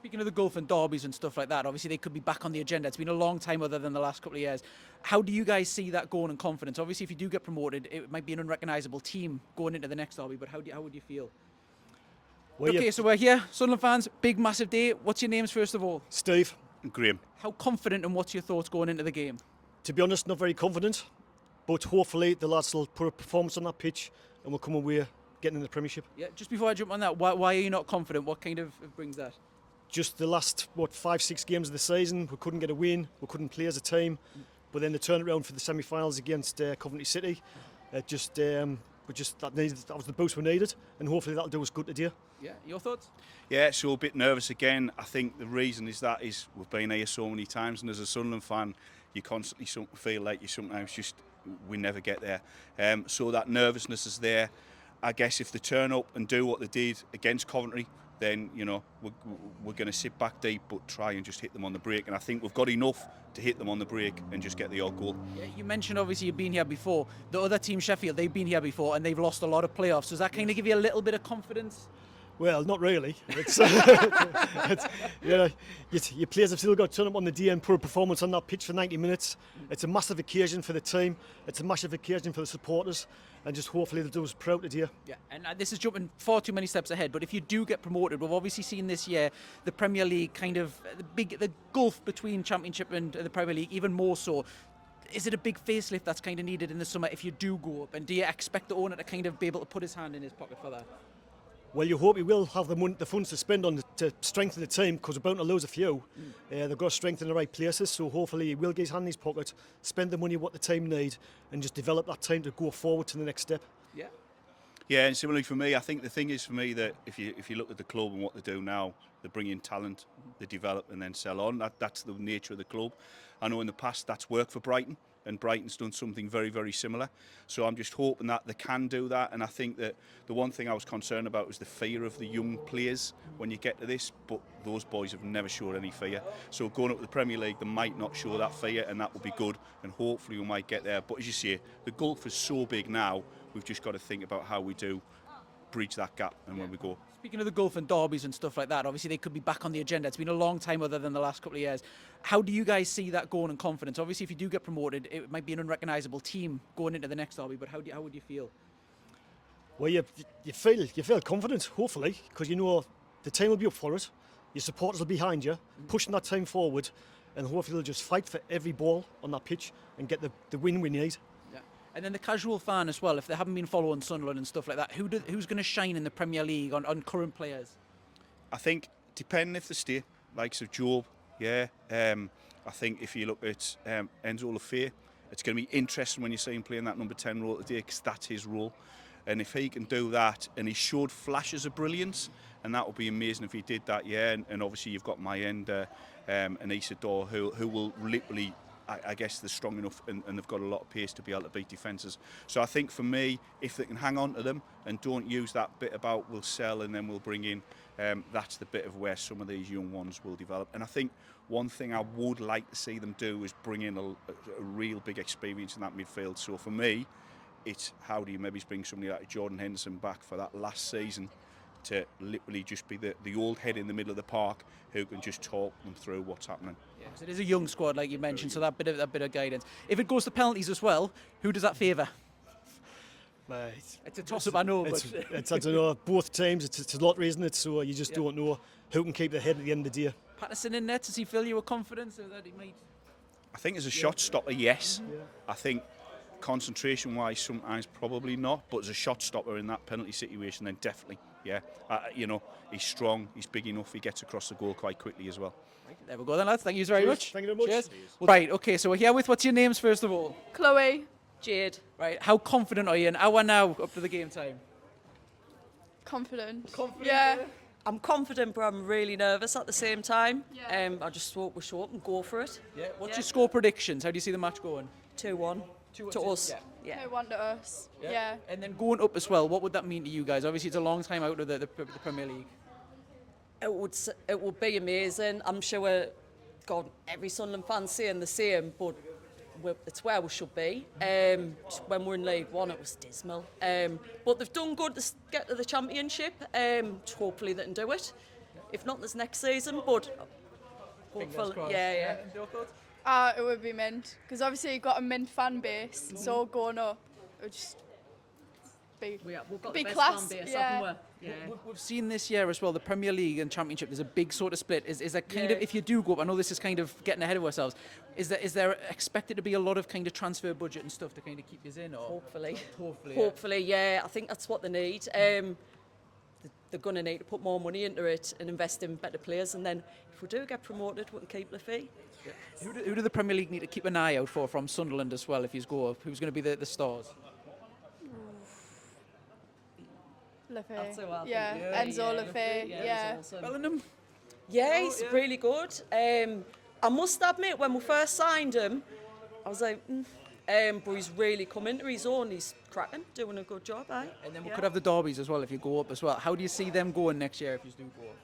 Speaking of the Gulf and derbies and stuff like that, obviously they could be back on the agenda. It's been a long time other than the last couple of years. How do you guys see that going in confidence? Obviously, if you do get promoted, it might be an unrecognisable team going into the next derby, but how would you feel? Well, Okay, so we're here, Sunderland fans, big massive day. What's your names first of all? Steve, Graham. How confident and what's your thoughts going into the game? to be honest, not very confident, but hopefully the lads will put a performance on that pitch and we'll come away getting in the Premiership. Yeah, just before I jump on that, why are you not confident? What kind of brings that? Just the last, 5-6 games of the season, we couldn't get a win, we couldn't play as a team, but then the turnaround for the semi-finals against Coventry City, that was the boost we needed, and hopefully that'll do us good today. Yeah, your thoughts? Yeah, so a bit nervous again. I think the reason is we've been here so many times, and as a Sunderland fan, you constantly feel like we never get there. So that nervousness is there. I guess if they turn up and do what they did against Coventry, then we're going to sit back deep but try and just hit them on the break, and I think we've got enough to hit them on the break and just get the odd goal. Yeah, you mentioned obviously you've been here before. The other team, Sheffield, they've been here before and they've lost a lot of playoffs. Does that kind of give you a little bit of confidence? Well, not really. Your players have still got to turn up on the day and put a performance on that pitch for 90 minutes. It's a massive occasion for the team. It's a massive occasion for the supporters. And just hopefully they'll do us proud today. Yeah, and this is jumping far too many steps ahead. But if you do get promoted, we've obviously seen this year the Premier League kind of the gulf between Championship and the Premier League even more so. Is it a big facelift that's kind of needed in the summer if you do go up? And do you expect the owner to kind of be able to put his hand in his pocket for that? Well, you hope he will have the funds to spend on to strengthen the team, because we're bound to lose a few. They've got to strengthen the right places, so hopefully he will get his hand in his pocket, spend the money what the team need, and just develop that team to go forward to the next step. Yeah. Yeah, and similarly for me, I think the thing is for me that if you look at the club and what they do now, they bring in talent, they develop and then sell on. That's the nature of the club. I know in the past that's worked for Brighton, and Brighton's done something very, very similar. So I'm just hoping that they can do that. And I think that the one thing I was concerned about was the fear of the young players when you get to this, but those boys have never showed any fear. So going up to the Premier League, they might not show that fear, and that will be good, and hopefully we might get there. But as you say, the gulf is so big now, we've just got to think about how we do bridge that gap and when we go. Speaking of the Gulf and derbies and stuff like that, obviously they could be back on the agenda. It's been a long time other than the last couple of years. How do you guys see that going in confidence? Obviously, if you do get promoted, it might be an unrecognisable team going into the next derby, but how would you feel? Well, you feel confident, hopefully, because you know the team will be up for it. Your supporters will be behind you, pushing that team forward, and hopefully they'll just fight for every ball on that pitch and get the win we need. Yeah. And then the casual fan as well, if they haven't been following Sunderland and stuff like that, who's going to shine in the Premier League on current players? I think, depending if they stay, likes of Job, yeah. I think if you look at Enzo Lafay, it's going to be interesting when you see him playing that number 10 role today, because that's his role. And if he can do that, and he showed flashes of brilliance, and that would be amazing if he did that, yeah. And obviously you've got Mayenda and Isidore, who will literally, I guess they're strong enough and they've got a lot of pace to be able to beat defences. So I think for me, if they can hang on to them and don't use that bit about we'll sell and then we'll bring in, that's the bit of where some of these young ones will develop. And I think one thing I would like to see them do is bring in a real big experience in that midfield. So for me, it's how do you maybe bring somebody like Jordan Henderson back for that last season to literally just be the old head in the middle of the park who can just talk them through what's happening. Yeah, because it is a young squad, like you mentioned, so that bit of guidance. If it goes to penalties as well, who does that favour? It's a toss-up, I know. I don't know. Both teams, it's a lottery, isn't it? So you just don't know who can keep the head at the end of the day. Patterson in net, does he fill you with confidence that he might? I think as a shot stopper, yes. Yeah. I think concentration-wise, sometimes probably not. But as a shot stopper in that penalty situation, then definitely, yeah. He's strong, he's big enough, he gets across the goal quite quickly as well. Right, there we go then, lads. Thank you very much. Thank you very much. Cheers. Right, okay, so we're here with, what's your names first of all? Chloe. Jade. Right, how confident are you? An hour now up to the game time. Confident. Yeah. I'm confident, but I'm really nervous at the same time. Yeah. I just thought we show up and go for it. Yeah. What's your score predictions? How do you see the match going? 2-1 to us. Yeah. No one to us. Yeah. And then going up as well, what would that mean to you guys? Obviously, it's a long time out of the Premier League. It would be amazing. I'm sure every Sunderland fan's saying the same, but it's where we should be. When we're in League One, it was dismal. But they've done good to get to the Championship. Hopefully they can do it. If not, there's next season, but hopefully, yeah. And your thoughts? It would be Mint, because obviously you've got a Mint fan base, so going up, it would just be We've got be the best class, fan base, yeah. haven't we? Yeah. We've seen this year as well, the Premier League and Championship, there's a big sort of split. Is there kind of, Yeah. if you do go up, I know this is kind of getting ahead of ourselves, is there expected to be a lot of kind of transfer budget and stuff to kind of keep us in? Or Hopefully. Hopefully, Hopefully, yeah. I think that's what they need. They're going to need to put more money into it and invest in better players. And then if we do get promoted, we can keep the fee. Who do the Premier League need to keep an eye out for from Sunderland as well if you go up? Who's going to be the stars? Lefay. That's who I think. Yeah, Enzo Lefay, yeah. he's awesome. Bellingham? Yeah, he's really good. I must admit, when we first signed him, I was like, but he's really come into his own. He's cracking, doing a good job, eh? And then we could have the derbies as well if you go up as well. How do you see them going next year if you do go up?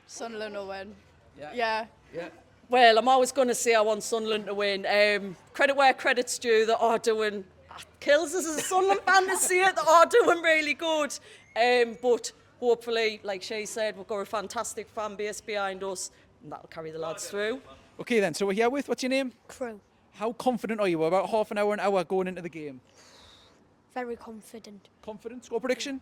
Sunderland will win. Yeah. Yeah. Well, I'm always going to say I want Sunderland to win. Credit where credit's due, they are doing... Kills us as a Sunderland fan to see it, they are doing really good. But hopefully, like Shay said, we've got a fantastic fan base behind us, and that'll carry the lads through. Okay then, so we're here with, what's your name? Crew. How confident are you? We're about half an hour going into the game. Very confident. Confident? Score prediction?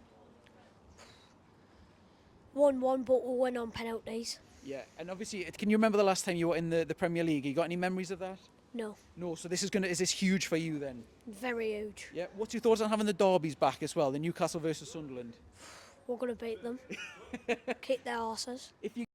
1-1, but we'll win on penalties. Yeah, and obviously, can you remember the last time you were in the Premier League? You got any memories of that? No. No, so is this huge for you then? Very huge. Yeah, what's your thoughts on having the derbies back as well, the Newcastle versus Sunderland? We're going to beat them. Kick their arses. If you